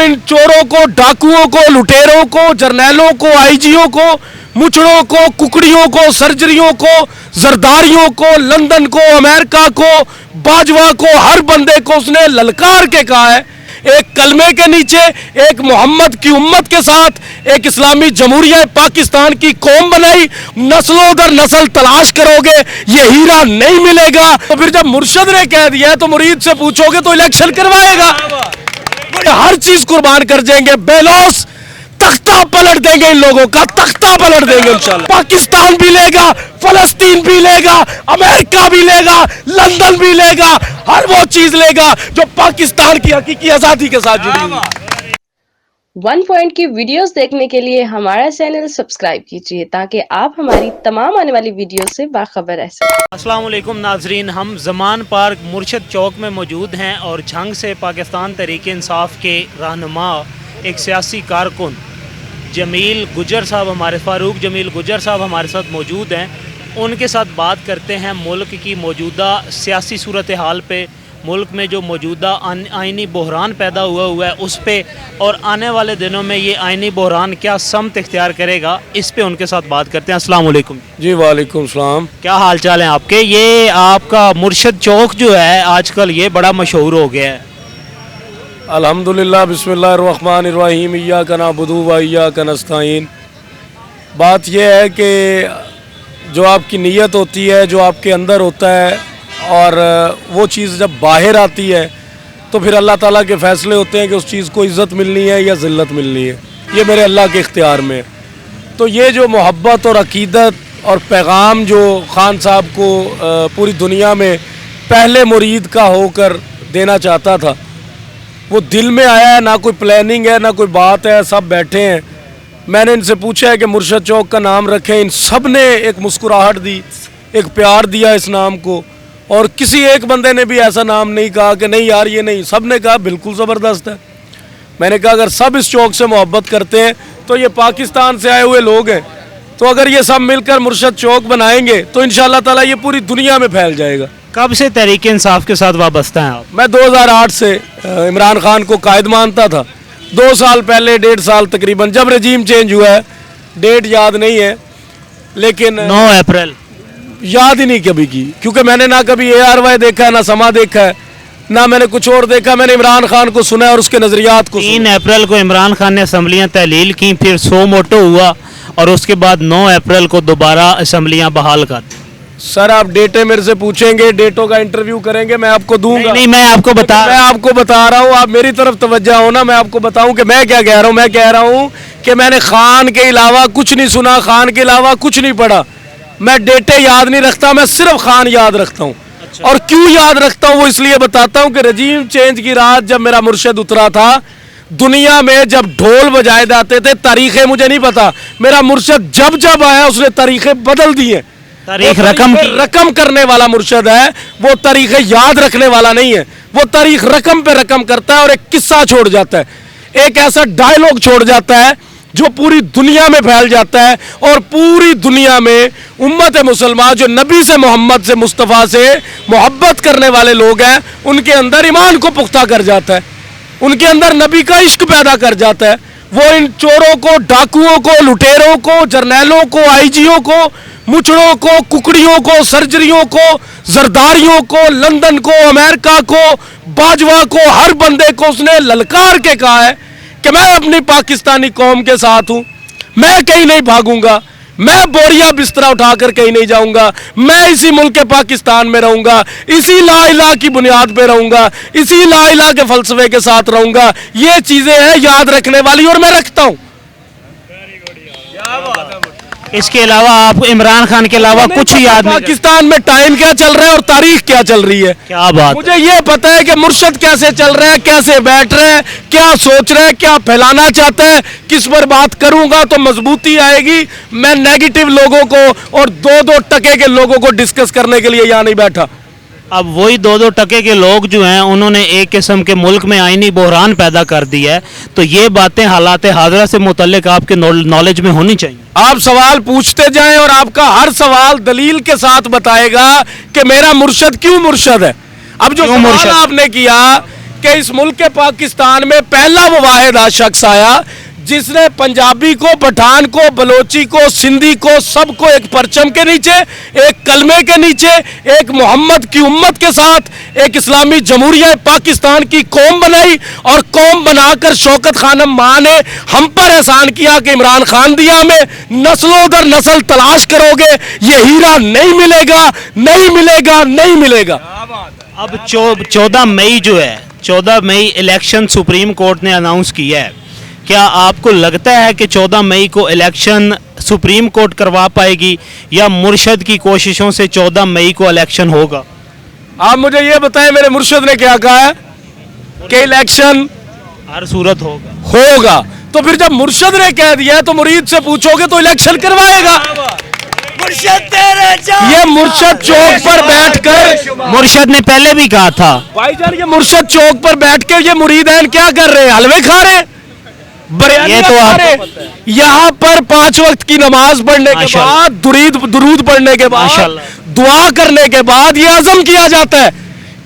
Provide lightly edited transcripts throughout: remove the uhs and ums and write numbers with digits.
इन चोरों को, डाकुओं को, लुटेरों को, जर्नैलों को, आईजीओ को, मुचड़ों को, कुकड़ियों को, सर्जरियों को, जरदारियों को, लंदन को, अमेरिका को, बाजवा को, हर बंदे को उसने ललकार के कहा है, एक कलमे के नीचे, एक मोहम्मद की उम्मत के साथ एक इस्लामी जमहूरिया पाकिस्तान की कौम बनाई। नस्लों दर नस्ल तलाश करोगे, ये हीरा नहीं मिलेगा। तो फिर जब मुर्शद ने कह दिया है तो मुरीद से पूछोगे तो इलेक्शन करवाएगा। हर चीज कुर्बान कर देंगे, बेलौस तख्ता पलट देंगे, इन लोगों का तख्ता पलट देंगे इंशाल्लाह। पाकिस्तान भी लेगा, फलस्तीन भी लेगा, अमेरिका भी लेगा, लंदन भी लेगा, हर वो चीज लेगा जो पाकिस्तान की हकीकी आजादी के साथ जुड़ी हुई है। वन पॉइंट की वीडियोस देखने के लिए हमारा चैनल सब्सक्राइब कीजिए ताकि आप हमारी तमाम आने वाली वीडियो से बाखबर रह सकें। अस्सलाम वालेकुम नाजरीन, हम ज़मान पार्क मुर्शद चौक में मौजूद हैं और झंग से पाकिस्तान तहरीक इंसाफ के रहनुमा एक सियासी कारकुन जमील गुजर साहब हमारे फ़ारूक जमील गुजर साहब हमारे साथ मौजूद हैं। उनके साथ बात करते हैं मुल्क की मौजूदा सियासी सूरत हाल पे, मुल्क में जो मौजूदा आइनी बहरान पैदा हुआ है उस पे, और आने वाले दिनों में ये आइनी बहरान क्या समत इख्तियार करेगा, इस पे उनके साथ बात करते हैं। अस्सलाम वालेकुम जी। वालेकुम सलाम। क्या हाल चाल है आपके? ये आपका मुर्शद चौक जो है आजकल ये बड़ा मशहूर हो गया है। अल्हम्दुलिल्लाह, बिस्मिल्लाहिर्रहमानिर्रहीम, इय्याका नअबुदु व इय्याका नस्तईन। बात यह है कि जो आपकी नीयत होती है, जो आपके अंदर होता है, और वो चीज़ जब बाहर आती है तो फिर अल्लाह ताला के फ़ैसले होते हैं कि उस चीज़ को इज़्ज़त मिलनी है या ज़िल्लत मिलनी है। ये मेरे अल्लाह के इख्तियार में है। तो ये जो मोहब्बत और अकीदत और पैगाम जो ख़ान साहब को पूरी दुनिया में पहले मुरीद का होकर देना चाहता था, वो दिल में आया है। ना कोई प्लानिंग है, ना कोई बात है, सब बैठे हैं। मैंने इनसे पूछा है कि मुर्शद चौक का नाम रखें, इन सब ने एक मुस्कुराहट दी, एक प्यार दिया इस नाम को, और किसी एक बंदे ने भी ऐसा नाम नहीं कहा कि नहीं यार ये नहीं। सब ने कहा बिल्कुल ज़बरदस्त है। मैंने कहा अगर सब इस चौक से मोहब्बत करते हैं तो ये पाकिस्तान से आए हुए लोग हैं, तो अगर ये सब मिलकर मुर्शद चौक बनाएंगे तो इंशाअल्लाह ताला ये पूरी दुनिया में फैल जाएगा। कब से तहरीक इंसाफ के साथ वाबस्ता हैं आप? मैं 2008 से इमरान खान को कायद मानता था। 2 साल पहले, 1.5 साल तकरीबन, जब रजीम चेंज हुआ है, डेट याद नहीं है, लेकिन 9 अप्रैल याद ही नहीं कभी की, क्योंकि मैंने ना कभी ARY देखा है, ना समा देखा है, ना मैंने कुछ और देखा। मैंने इमरान खान को सुना और उसके नज़रियात को। 3 अप्रैल को इमरान खान ने असम्बलियाँ तहलील की, फिर 100 मोटो हुआ, और उसके बाद 9 अप्रैल को दोबारा असम्बलियाँ बहाल कर दी। सर आप डेटे मेरे से पूछेंगे, डेटों का इंटरव्यू करेंगे, मैं आपको दूंगा। नहीं, मैं आपको बता रहा हूँ, आप मेरी तरफ तवज्जो हो ना। मैं आपको बताऊं कि मैं क्या कह रहा हूँ। मैं कह रहा हूँ कि मैंने खान के अलावा कुछ नहीं सुना, खान के अलावा कुछ नहीं पढ़ा। मैं डेटे याद नहीं रखता, मैं सिर्फ खान याद रखता हूँ। अच्छा। और क्यों याद रखता हूँ वो इसलिए बताता हूँ कि रजीम चेंज की रात जब मेरा मुर्शद उतरा था, दुनिया में जब ढोल बजाए जाते थे, तारीखें मुझे नहीं पता, मेरा मुर्शद जब जब आया उसने तारीखें बदल दी हैं। तारीख रकम करने वाला मुर्शद है, वो तारीखें याद रखने वाला नहीं है। वो तारीख रकम पे रकम करता है और एक किस्सा छोड़ जाता है, एक ऐसा डायलॉग छोड़ जाता है जो पूरी दुनिया में फैल जाता है, और पूरी दुनिया में उम्मत मुसलमान जो नबी से, मोहम्मद से, मुस्तफ़ा से मोहब्बत करने वाले लोग हैं, उनके अंदर ईमान को पुख्ता कर जाता है, उनके अंदर नबी का इश्क पैदा कर जाता है। वो इन चोरों को, डाकुओं को, लुटेरों को, जर्नैलों को, आईजीओ को, मुचड़ों को, कुकड़ियों को, सर्जरियों को, जरदारियों को, लंदन को, अमेरिका को, बाजवा को, हर बंदे को उसने ललकार के कहा है कि मैं अपनी पाकिस्तानी कौम के साथ हूँ, मैं कहीं नहीं भागूंगा, मैं बोरिया बिस्तरा उठाकर कहीं नहीं जाऊंगा, मैं इसी मुल्क पाकिस्तान में रहूंगा, इसी ला इलाहा की बुनियाद पे रहूंगा, इसी ला इलाहा के फलसफे के साथ रहूंगा। ये चीजें हैं याद रखने वाली, और मैं रखता हूँ। इसके अलावा आप इमरान खान के अलावा कुछ याद नहीं? पाकिस्तान में टाइम क्या चल रहा है और तारीख क्या चल रही है, क्या बात? मुझे ये पता है कि मुर्शद कैसे चल रहा है, कैसे बैठ रहे हैं, क्या सोच रहे हैं, क्या फैलाना चाहता है, किस पर बात करूंगा तो मजबूती आएगी। मैं नेगेटिव लोगों को और 2-2 टके के लोगों को डिस्कस करने के लिए यहाँ नहीं बैठा। अब वही 2-2 टके के लोग जो हैं उन्होंने एक किस्म के मुल्क में आइनी बहरान पैदा कर दिया है, तो ये बातें हालात हाज़िरा से मुतल्लिक आपके नॉलेज में होनी चाहिए। आप सवाल पूछते जाएं और आपका हर सवाल दलील के साथ बताएगा कि मेरा मुर्शद क्यों मुर्शद है। अब जो सवाल आपने किया کہ اس ملک کے پاکستان میں پہلا وہ واحد شخص آیا جس نے پنجابی کو، پٹھان کو، بلوچی کو، سندھی کو، سب کو ایک پرچم کے نیچے، ایک کلمے کے نیچے، ایک محمد کی امت کے ساتھ ایک اسلامی جمہوریہ پاکستان کی قوم بنائی، اور قوم بنا کر شوکت خانم ماں نے ہم پر احسان کیا کہ عمران خان دیا ہمیں، نسلوں در نسل تلاش کرو گے یہ ہیرا نہیں ملے گا، نہیں ملے گا، نہیں ملے گا۔ اب 14 مئی جو ہے، 14 مئی الیکشن سپریم کورٹ نے اناؤنس کیا ہے، کیا آپ کو لگتا ہے کہ 14 مئی کو الیکشن سپریم کورٹ کروا پائے گی، یا مرشد کی کوششوں سے 14 مئی کو الیکشن ہوگا؟ آپ مجھے یہ بتائیں میرے مرشد نے کیا کہا ہے کہ الیکشن ہر صورت ہوگا۔ ہوگا، تو پھر جب مرشد نے کہہ دیا تو مرید سے پوچھو گے تو الیکشن کروائے گا۔ یہ مرشد چوک پر بیٹھ کر، مرشد نے پہلے بھی کہا تھا بھائی جان، یہ مرشد چوک پر بیٹھ کے یہ مریدین کیا کر رہے ہیں؟ حلوے کھا رہے ہیں، یہ تو آپ کو پتہ ہے۔ یہاں پر 5 وقت کی نماز پڑھنے کے بعد، درود پڑھنے کے بعد، دعا کرنے کے بعد یہ عزم کیا جاتا ہے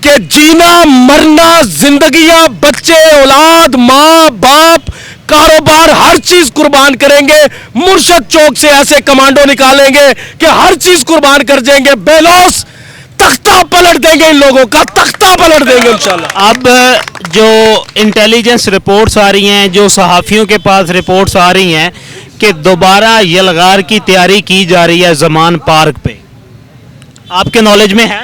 کہ جینا مرنا، زندگیاں، بچے، اولاد، ماں باپ، کاروبار، ہر چیز قربان کریں گے۔ مرشد چوک سے ایسے کمانڈو نکالیں گے کہ ہر چیز قربان کر جائیں گے، بیلوس تختہ پلٹ دیں گے، ان لوگوں کا تختہ پلٹ دیں گے انشاءاللہ۔ اب جو انٹیلیجنس رپورٹس آ رہی ہیں، جو صحافیوں کے پاس رپورٹس آ رہی ہیں کہ دوبارہ یلغار کی تیاری کی جا رہی ہے زمان پارک پہ، آپ کے نالج میں ہے؟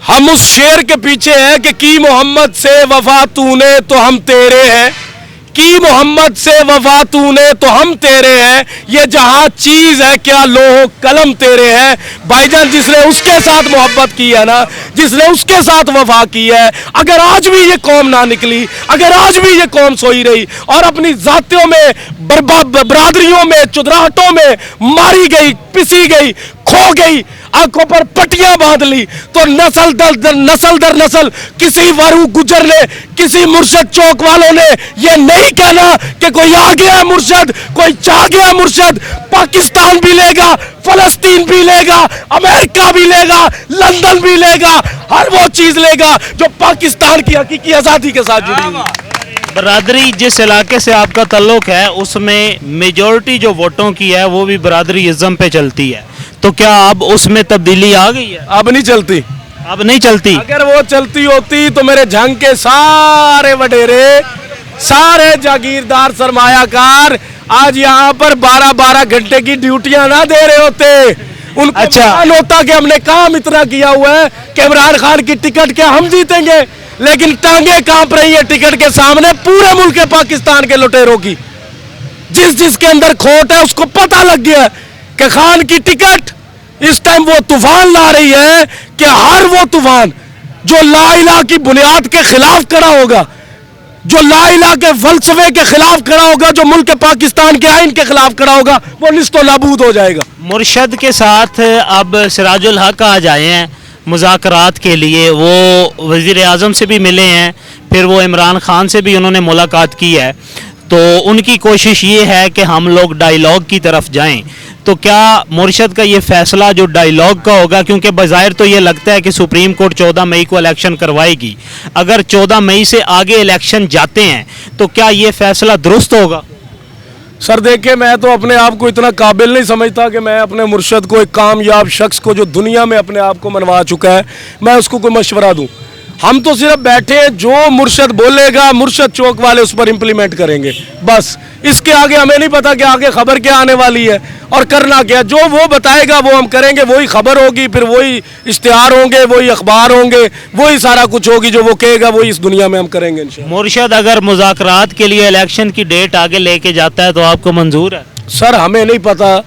ہم اس شعر کے پیچھے ہیں کہ کی محمد سے وفا تو نے تو ہم تیرے ہیں، کی محمد سے وفا تو نے تو ہم تیرے ہیں، یہ جہاں چیز ہے کیا لوح قلم تیرے ہیں۔ بھائی جان، جس نے اس کے ساتھ محبت کی ہے نا، جس نے اس کے ساتھ وفا کی ہے، اگر آج بھی یہ قوم نہ نکلی، اگر آج بھی یہ قوم سوئی رہی اور اپنی ذاتیوں میں، برادریوں میں، چدراہٹوں میں ماری گئی، پسی گئی، کھو گئی، آنکھوں پر پٹیاں باندھ لی، تو نسل در نسل کسی وارو گجر نے، کسی مرشد چوک والوں نے یہ نہیں کہنا کہ کوئی آ گیا مرشد، کوئی چاہ گیا مرشد۔ پاکستان بھی لے گا، فلسطین بھی لے گا، امریکہ بھی لے گا، لندن بھی لے گا، ہر وہ چیز لے گا جو پاکستان کی حقیقی آزادی کے ساتھ جڑی ہوئی۔ برادری جس علاقے سے آپ کا تعلق ہے اس میں میجورٹی جو ووٹوں کی ہے وہ بھی برادری ازم پہ چلتی ہے، تو کیا اب اس میں تبدیلی آ گئی ہے؟ اب نہیں چلتی، اب نہیں چلتی۔ اگر وہ چلتی ہوتی تو میرے جھنگ کے سارے وڈیرے، سارے جاگیردار، سرمایہ کار آج یہاں پر 12 گھنٹے کی ڈیوٹیاں نہ دے رہے ہوتے۔ ان کو معلوم ہوتا کہ ہم نے کام اتنا کیا ہوا ہے کہ عمران خان کی ٹکٹ کیا ہم جیتیں گے، لیکن ٹانگیں کانپ رہی ہیں ٹکٹ کے سامنے پورے ملک پاکستان کے لٹیروں کی۔ جس کے اندر کھوٹ ہے اس کو پتہ لگ گیا ہے کہ خان کی ٹکٹ اس ٹائم وہ طوفان لا رہی ہے کہ ہر وہ طوفان جو لا الہ کی بنیاد کے خلاف کھڑا ہوگا، جو لا الہ کے فلسفے کے خلاف کھڑا ہوگا، جو ملک پاکستان کے آئین کے خلاف کھڑا ہوگا، وہ نیست و نابود ہو جائے گا۔ مرشد کے ساتھ اب سراج الحق آ جائے ہیں مذاکرات کے لیے، وہ وزیر اعظم سے بھی ملے ہیں، پھر وہ عمران خان سے بھی انہوں نے ملاقات کی ہے، تو ان کی کوشش یہ ہے کہ ہم لوگ ڈائیلاگ کی طرف جائیں۔ تو کیا مرشد کا یہ فیصلہ جو ڈائیلاگ کا ہوگا، کیونکہ بظاہر تو یہ لگتا ہے کہ سپریم کورٹ 14 مئی کو الیکشن کروائے گی، اگر 14 مئی سے آگے الیکشن جاتے ہیں تو کیا یہ فیصلہ درست ہوگا؟ سر دیکھیں، میں تو اپنے آپ کو اتنا قابل نہیں سمجھتا کہ میں اپنے مرشد کو، ایک کامیاب شخص کو جو دنیا میں اپنے آپ کو منوا چکا ہے، میں اس کو کوئی مشورہ دوں۔ ہم تو صرف بیٹھے، جو مرشد بولے گا مرشد چوک والے اس پر امپلیمنٹ کریں گے، بس۔ اس کے آگے ہمیں نہیں پتا کہ آگے خبر کیا آنے والی ہے اور کرنا کیا، جو وہ بتائے گا وہ ہم کریں گے، وہی خبر ہوگی، پھر وہی اشتہار ہوں گے، وہی اخبار ہوں گے، وہی سارا کچھ ہوگی، جو وہ کہے گا وہی اس دنیا میں ہم کریں گے انشاءاللہ۔ مرشد اگر مذاکرات کے لیے الیکشن کی ڈیٹ آگے لے کے جاتا ہے تو آپ کو منظور ہے؟ سر ہمیں نہیں پتا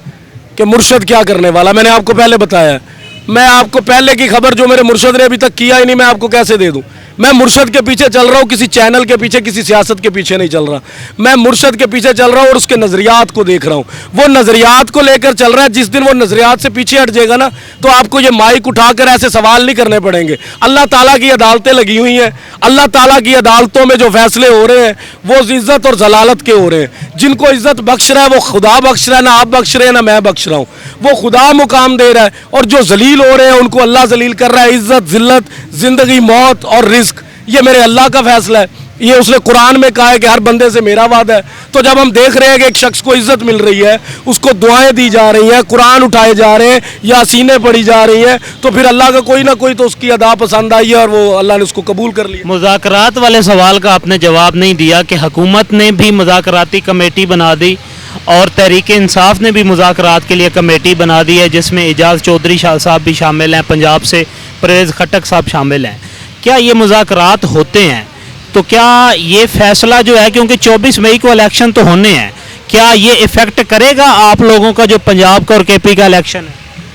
کہ مرشد کیا کرنے والا، میں نے آپ کو پہلے بتایا ہے۔ میں آپ کو پہلے کی خبر جو میرے مرشد نے ابھی تک کیا ہی نہیں، میں آپ کو کیسے دے دوں؟ میں مرشد کے پیچھے چل رہا ہوں، کسی چینل کے پیچھے، کسی سیاست کے پیچھے نہیں چل رہا، میں مرشد کے پیچھے چل رہا ہوں اور اس کے نظریات کو دیکھ رہا ہوں، وہ نظریات کو لے کر چل رہا ہے۔ جس دن وہ نظریات سے پیچھے ہٹ جائے گا نا تو آپ کو یہ مائک اٹھا کر ایسے سوال نہیں کرنے پڑیں گے۔ اللہ تعالیٰ کی عدالتیں لگی ہوئی ہیں، اللہ تعالیٰ کی عدالتوں میں جو فیصلے ہو رہے ہیں وہ عزت اور ضلالت کے ہو رہے ہیں۔ جن کو عزت بخش رہا ہے وہ خدا بخش رہا ہے، نہ آپ بخش رہے ہیں نہ میں بخش رہا ہوں، وہ خدا مقام دے رہا ہے، اور جو ذلیل जलील हो रहे हैं उनको अल्लाह जलील कर रहा है। इज्जत, जिल्लत, जिंदगी, मौत और रिस्क ये मेरे अल्लाह का फैसला है। ये उसने कुरान में कहा है कि हर बंदे से मेरा वादा है। तो जब हम देख रहे हैं कि एक शख्स को इज्जत मिल रही है, उसको दुआएं दी जा रही हैं, कुरान उठाए जा रहे हैं, यासीनें पढ़ी जा रही हैं, तो फिर अल्लाह का कोई ना कोई तो उसकी अदा पसंद आई है और वो अल्लाह ने उसको कबूल कर लिया। मुज़ाकरात वाले सवाल का आपने जवाब नहीं दिया कि हुकूमत ने भी मुज़ाकराती कमेटी बना दी और तहरीक इंसाफ ने भी मुज़ाकरात के लिए कमेटी बना दी है, जिसमें एजाज चौधरी शाह साहब भी शामिल हैं, पंजाब से परवेज़ खट्टक साहब शामिल हैं। क्या ये मुज़ाकरात होते हैं तो क्या ये फैसला जो है, क्योंकि 24 मई को इलेक्शन तो होने हैं, क्या ये इफ़ेक्ट करेगा आप लोगों का जो पंजाब का और केपी का इलेक्शन है?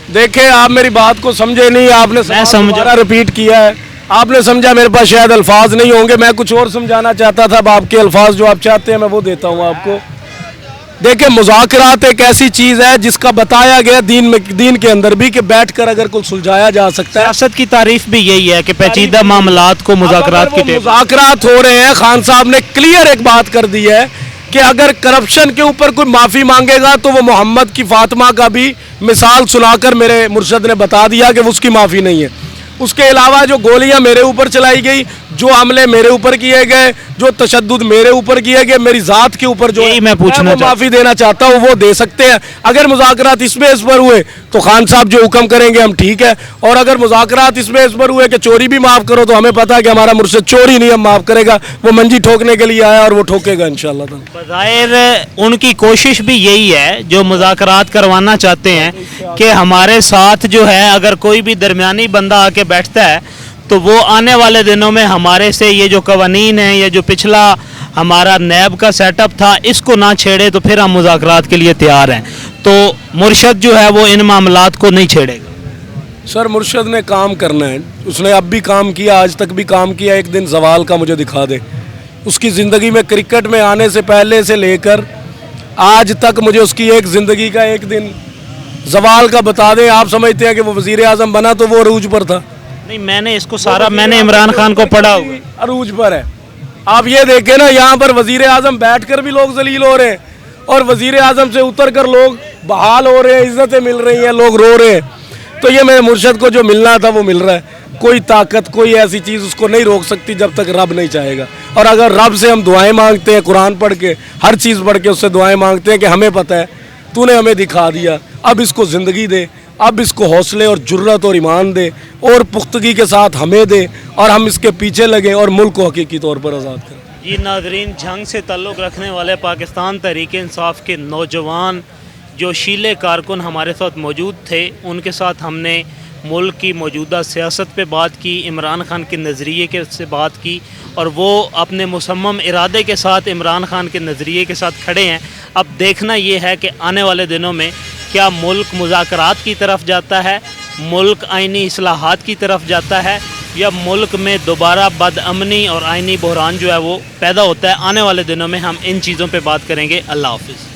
देखे, आप मेरी बात को समझे नहीं, आपने समझा रिपीट किया है, आपने समझा मेरे पास शायद अल्फाज नहीं होंगे, मैं कुछ और समझाना चाहता था। अब आपके अल्फाज जो आप चाहते हैं मैं वो देता हूँ आपको। देखिए, मुज़ाकरात एक ऐसी चीज़ है जिसका बताया गया दीन के अंदर भी कि बैठकर अगर कुछ सुलझाया जा सकता है। सियासत की तारीफ भी यही है कि पेचीदा मामलात को मुज़ाकरात की टेबल। मुज़ाकरात हो रहे हैं, खान साहब ने क्लियर एक बात कर दी है कि अगर करप्शन के ऊपर कोई माफ़ी मांगेगा तो वो मोहम्मद की फातिमा का भी मिसाल सुनाकर मेरे मुर्शद ने बता दिया कि उसकी माफ़ी नहीं है। उसके अलावा जो गोलियां मेरे ऊपर चलाई गई, जो हमले मेरे ऊपर किए गए, जो तशद्दुद मेरे ऊपर किए गए, मेरी ज़ात के ऊपर जो मैं पूछना माफ़ी देना चाहता हूँ वो दे सकते हैं। अगर मुज़ाकरात इस बेस पर हुए तो खान साहब जो हुक्म करेंगे हम ठीक है, और अगर मुज़ाकरात इस बेस पर हुए कि चोरी भी माफ़ करो तो हमें पता है कि हमारा मुर्शिद चोरी नहीं हम माफ़ करेगा, वो मंजी ठोकने के लिए आया और वो ठोकेगा इंशाअल्लाह। बज़ाहिर उनकी कोशिश भी यही है, जो मुज़ाकरात करवाना चाहते हैं कि हमारे साथ जो है अगर कोई भी दरमियानी बंदा आके बैठता है तो वो आने वाले दिनों में हमारे से ये जो कवानीन है, ये जो पिछला हमारा नैब का सेटअप था, इसको ना छेड़े तो फिर हम मुज़ाकरात के लिए तैयार हैं। तो मुर्शद जो है वो इन मामलात को नहीं छेड़ेगा। सर, मुर्शद ने काम करना है, उसने अब भी काम किया, आज तक भी काम किया। एक दिन ज़वाल का मुझे दिखा दे, उसकी ज़िंदगी में क्रिकेट में आने से पहले से लेकर आज तक मुझे उसकी एक ज़िंदगी का एक दिन ज़वाल का बता दें। आप समझते हैं कि वो वज़ीर आज़म बना तो वो अरूज पर था? नहीं, मैंने इसको सारा मैंने इमरान खान को पढ़ा हुआ, अरूज पर है। आप ये देखें ना, यहाँ पर वज़ीर आज़म बैठ कर भी लोग जलील हो रहे हैं और वज़ीर आज़म से उतर कर लोग बहाल हो रहे हैं, इज़्ज़तें मिल रही हैं, लोग रो रहे हैं। तो ये मेरे मुर्शद को जो मिलना था वो मिल रहा है। कोई ताकत, कोई ऐसी चीज़ उसको नहीं रोक सकती जब तक रब नहीं चाहेगा। और अगर रब से हम दुआएं मांगते हैं, कुरान पढ़ के, हर चीज़ पढ़ के उससे दुआएं मांगते हैं कि हमें पता है तूने हमें दिखा दिया, अब इसको ज़िंदगी दे, अब इसको हौसले और जुर्रत और ईमान दे और पुख्तगी के साथ हमें दे और हम इसके पीछे लगें और मुल्क को हकीकी तौर पर आज़ाद करें। ये नाज़रीन, जंग से ताल्लुक़ रखने वाले पाकिस्तान तहरीक इंसाफ के नौजवान जो शीले कारकुन हमारे साथ मौजूद थे, उनके साथ हमने मुल्क की मौजूदा सियासत पे बात की, इमरान खान के नज़रिए के से बात की, और वो अपने मुसम्मम इरादे के साथ इमरान खान के नज़रिए के साथ खड़े हैं। अब देखना ये है कि आने वाले दिनों में क्या मुल्क मुज़ाकरात की तरफ जाता है, मुल्क आइनी इस्लाहात की तरफ जाता है, या मुल्क में दोबारा बदअमनी और आइनी बहरान जो है वो पैदा होता है। आने वाले दिनों में हम इन चीज़ों पे बात करेंगे। अल्लाह हाफ़िज़।